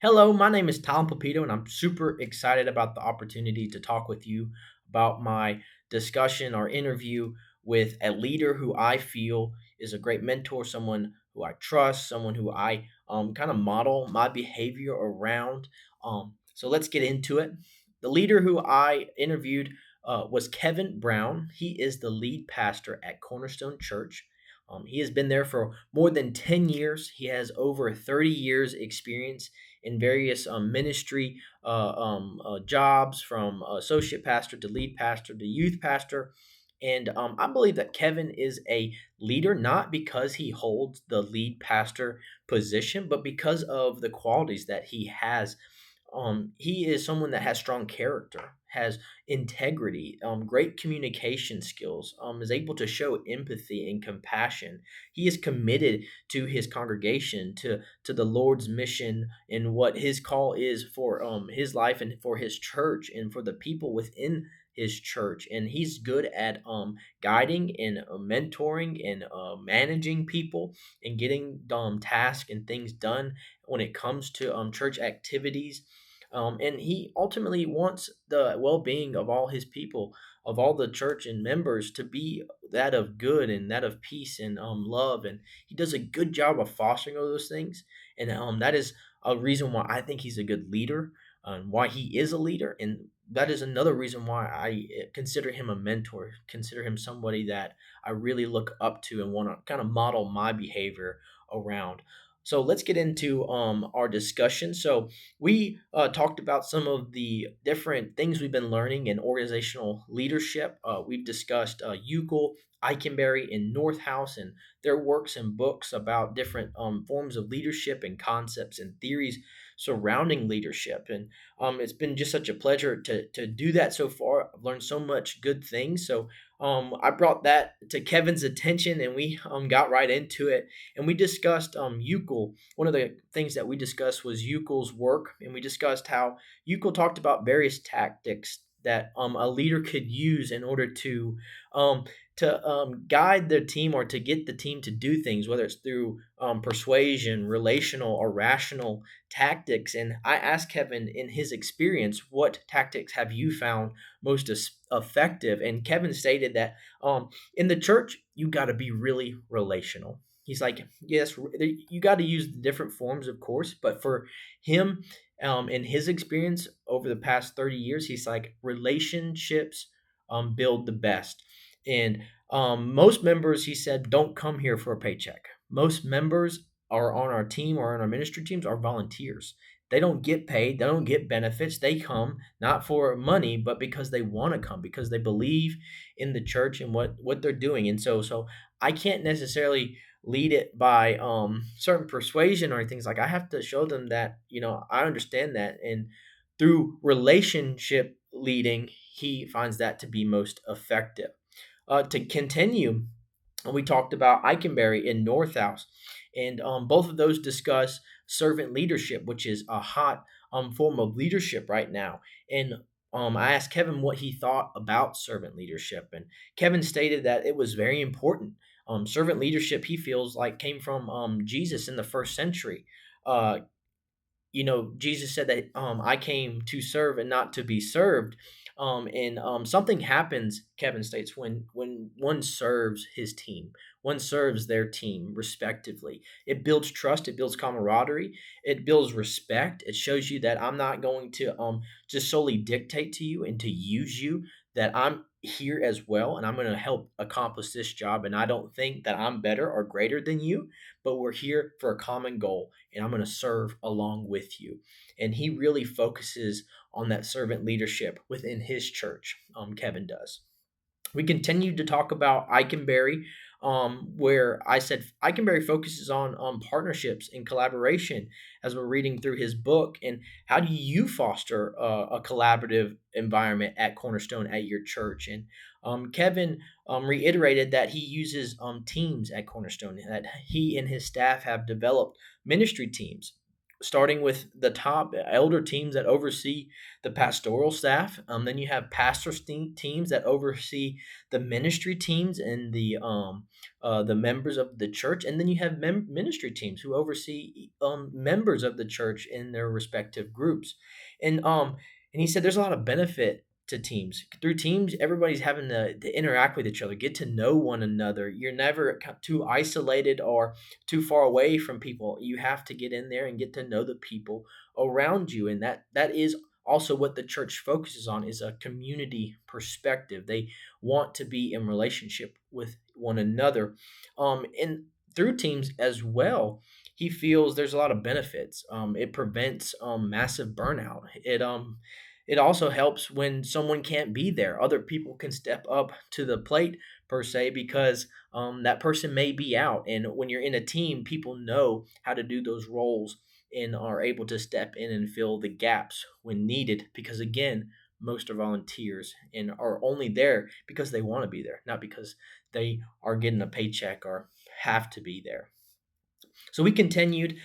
Hello, my name is Tom Pepito, and I'm super excited about the opportunity to talk with you about my discussion or interview with a leader who I feel is a great mentor, someone who I trust, someone who I kind of model my behavior around. So let's get into it. The leader who I interviewed was Kevin Brown. He is the lead pastor at Cornerstone Church. He has been there for more than 10 years. He has over 30 years experience in various ministry jobs, from associate pastor to lead pastor to youth pastor. And I believe that Kevin is a leader not because he holds the lead pastor position, but because of the qualities that he has. He is someone that has strong character, has integrity, great communication skills, is able to show empathy and compassion. He is committed to his congregation, to the Lord's mission and what his call is for his life and for his church and for the people within his church. And he's good at guiding and mentoring and managing people and getting tasks and things done when it comes to church activities. And he ultimately wants the well-being of all his people, of all the church and members, to be that of good and that of peace and love. And he does a good job of fostering all those things. And that is a reason why I think he's a good leader, and why he is a leader. And that is another reason why I consider him a mentor, consider him somebody that I really look up to and want to kind of model my behavior around. So let's get into our discussion. So we talked about some of the different things we've been learning in organizational leadership. We've discussed Euclid, Eikenberry, and Northhouse, and their works and books about different forms of leadership and concepts and theories surrounding leadership. And it's been just such a pleasure to do that so far. I've learned so much good things. So I brought that to Kevin's attention, and we got right into it. And we discussed Euclid. One of the things that we discussed was Euclid's work, and we discussed how Euclid talked about various tactics that a leader could use in order um, to guide the team or to get the team to do things, whether it's through persuasion, relational, or rational tactics. And I asked Kevin, in his experience, what tactics have you found most effective? And Kevin stated that in the church, you got to be really relational. He's like, yes, you got to use the different forms, of course, but for him, in his experience over the past 30 years, he's like, relationships build the best. And most members, he said, don't come here for a paycheck. Most members are on our team or on our ministry teams are volunteers. They don't get paid, they don't get benefits. They come not for money, but because they want to come, because they believe in the church and what they're doing. And so I can't necessarily lead it by certain persuasion or things. Like, I have to show them that, I understand that. And through relationship leading, he finds that to be most effective. To continue, we talked about Eikenberry and Northhouse, and both of those discuss servant leadership, which is a hot form of leadership right now. And I asked Kevin what he thought about servant leadership, and Kevin stated that it was very important. Servant leadership, he feels like, came from Jesus in the first century. Uh, Jesus said that I came to serve and not to be served. And something happens, Kevin states, when one serves his team, one serves their team respectively. It builds trust, it builds camaraderie, it builds respect. It shows you that I'm not going to just solely dictate to you and to use you, that I'm here as well and I'm going to help accomplish this job. And I don't think that I'm better or greater than you, but we're here for a common goal, and I'm going to serve along with you. And he really focuses on that servant leadership within his church. Kevin does. We continued to talk about Eikenberry, where I said Eikenberry focuses on partnerships and collaboration as we're reading through his book. And how do you foster a collaborative environment at Cornerstone at your church? And Kevin reiterated that he uses teams at Cornerstone, that he and his staff have developed ministry teams starting with the top elder teams that oversee the pastoral staff. Then you have teams that oversee the ministry teams and the members of the church, and then you have ministry teams who oversee members of the church in their respective groups. And and he said there's a lot of benefit to teams. Through teams, everybody's having to interact with each other, get to know one another. You're never too isolated or too far away from people. You have to get in there and get to know the people around you, and that is also what the church focuses on, is a community perspective. They want to be in relationship with one another, and through teams as well. He feels there's a lot of benefits. It prevents massive burnout. It also helps when someone can't be there. Other people can step up to the plate per se, because that person may be out. And when you're in a team, people know how to do those roles and are able to step in and fill the gaps when needed. Because again, most are volunteers and are only there because they want to be there, not because they are getting a paycheck or have to be there. So we continued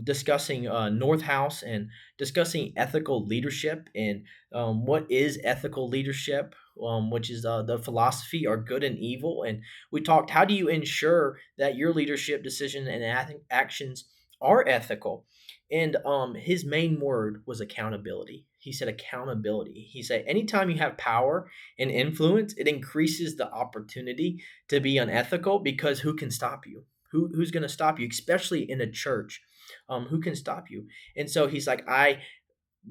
discussing North House and discussing ethical leadership and what is ethical leadership, which is the philosophy or good and evil. And we talked, how do you ensure that your leadership decision and actions are ethical? And his main word was accountability. He said accountability. He said anytime you have power and influence, it increases the opportunity to be unethical, because who can stop you? Who's going to stop you, especially in a church? Who can stop you? And so he's like, I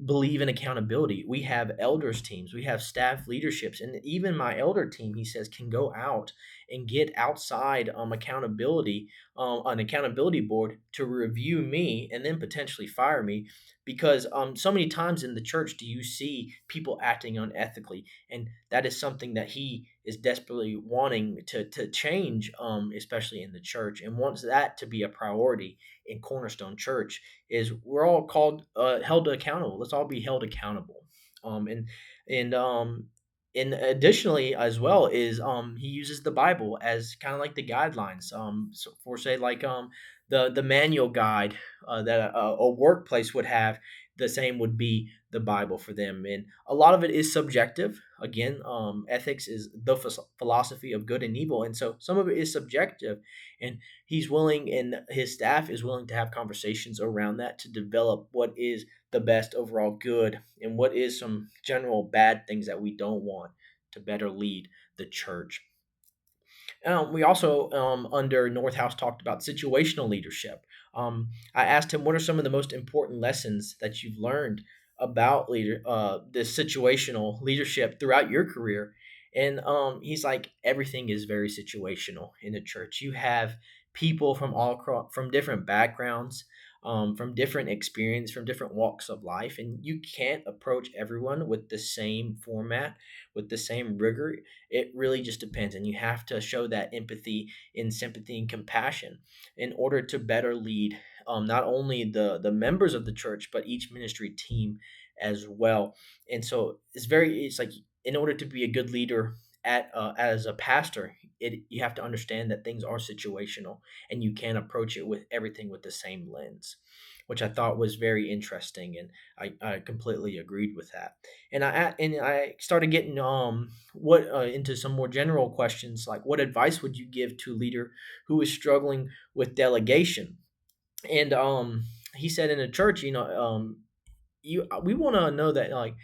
believe in accountability. We have elders teams, we have staff leaderships, and even my elder team, he says, can go out and get outside an accountability board to review me and then potentially fire me, because so many times in the church do you see people acting unethically, and that is something that he is desperately wanting to change, especially in the church, and wants that to be a priority in Cornerstone Church. Is we're all called held accountable. Let's all be held accountable. And and additionally as well is he uses the Bible as kind of like the guidelines. So for say like the manual guide that a workplace would have, the same would be the Bible for them. And a lot of it is subjective. Again, ethics is the philosophy of good and evil, and so some of it is subjective. And he's willing, and his staff is willing to have conversations around that to develop what is the best overall good and what is some general bad things that we don't want to better lead the church. We also, under Northhouse, talked about situational leadership. I asked him, what are some of the most important lessons that you've learned about this situational leadership throughout your career? And he's like, everything is very situational in the church. You have people from from different backgrounds, from different experience, from different walks of life, and you can't approach everyone with the same format, with the same rigor. It really just depends, and you have to show that empathy and sympathy and compassion in order to better lead not only the members of the church, but each ministry team as well. And so it's like, in order to be a good leader as a pastor, you have to understand that things are situational, and you can't approach it with everything with the same lens, which I thought was very interesting, and I completely agreed with that. And I started getting what into some more general questions, like what advice would you give to a leader who is struggling with delegation? And he said, in a church, you we want to know that, like,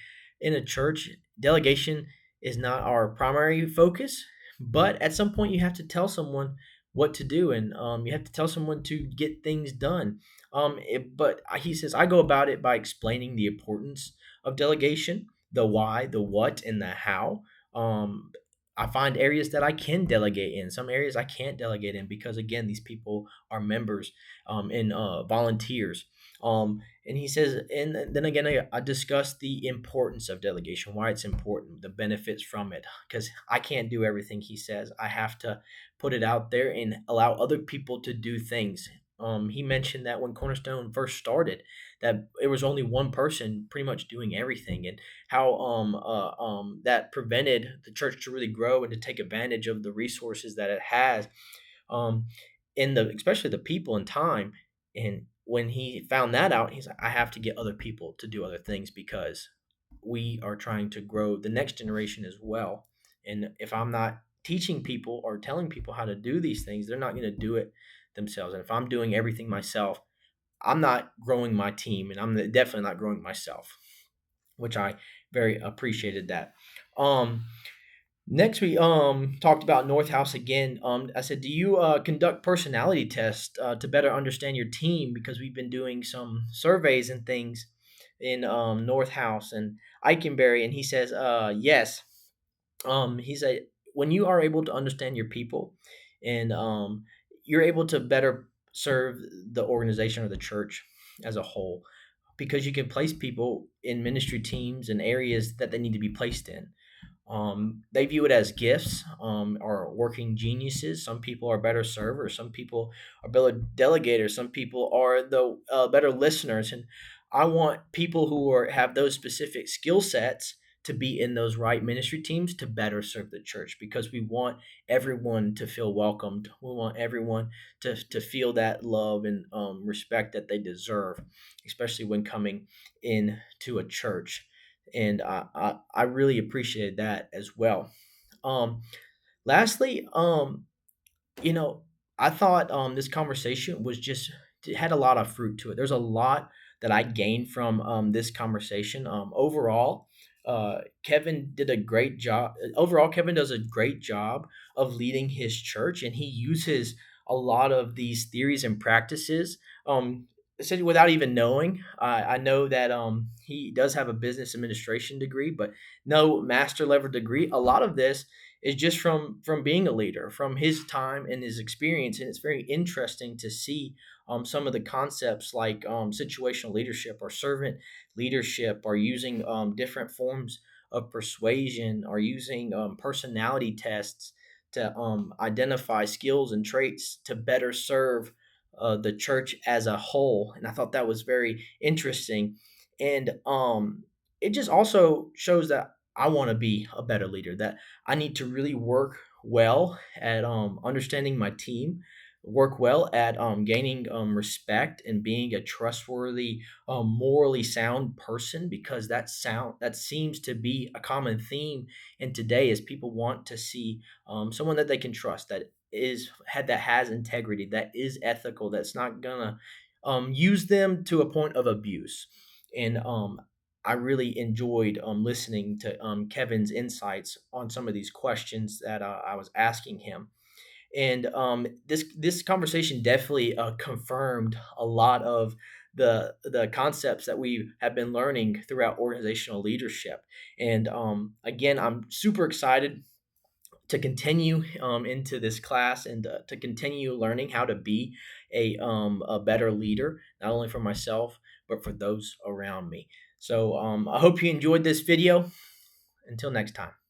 in a church, delegation is not our primary focus, but at some point you have to tell someone what to do, and you have to tell someone to get things done. But he says, I go about it by explaining the importance of delegation, the why, the what, and the how. I find areas that I can delegate in, some areas I can't delegate in, because again, these people are members and volunteers. And he says, and then again, I discussed the importance of delegation, why it's important, the benefits from it, because I can't do everything, he says. I have to put it out there and allow other people to do things. He mentioned that when Cornerstone first started, that it was only one person pretty much doing everything, and how that prevented the church to really grow and to take advantage of the resources that it has, um, in the especially the people and time. And when he found that out, he's like, I have to get other people to do other things because we are trying to grow the next generation as well. And if I'm not teaching people or telling people how to do these things, they're not going to do it themselves. And if I'm doing everything myself, I'm not growing my team, and I'm definitely not growing myself, which I very appreciated that. Um, Next, we talked about North House again. I said, do you conduct personality tests to better understand your team? Because we've been doing some surveys and things in North House and Eikenberry, and he says, yes. He said, when you are able to understand your people, and you're able to better serve the organization or the church as a whole, because you can place people in ministry teams and areas that they need to be placed in. They view it as gifts or working geniuses. Some people are better servers. Some people are better delegators. Some people are the better listeners. And I want people who have those specific skill sets to be in those right ministry teams to better serve the church, because we want everyone to feel welcomed. We want everyone to feel that love and respect that they deserve, especially when coming into a church. And I really appreciated that as well. Um, Lastly, you know, I thought this conversation was just it had a lot of fruit to it. There's a lot that I gained from this conversation. Overall, Kevin did a great job. Overall, Kevin does a great job of leading his church, and he uses a lot of these theories and practices. Essentially, without even knowing, I know that he does have a business administration degree, but no master level degree. A lot of this is just from being a leader, from his time and his experience, and it's very interesting to see some of the concepts like situational leadership or servant leadership, or using different forms of persuasion, or using personality tests to identify skills and traits to better serve the church as a whole. And I thought that was very interesting, and it just also shows that I want to be a better leader, that I need to really work well at understanding my team, work well at gaining respect and being a trustworthy, morally sound person, because that seems to be a common theme in today, is people want to see someone that they can trust, that has integrity, that is ethical, that's not gonna use them to a point of abuse. And I really enjoyed listening to Kevin's insights on some of these questions that I was asking him. And this conversation definitely confirmed a lot of the concepts that we have been learning throughout organizational leadership. And again, I'm super excited to continue into this class, and to continue learning how to be a better leader, not only for myself but for those around me. So I hope you enjoyed this video. Until next time.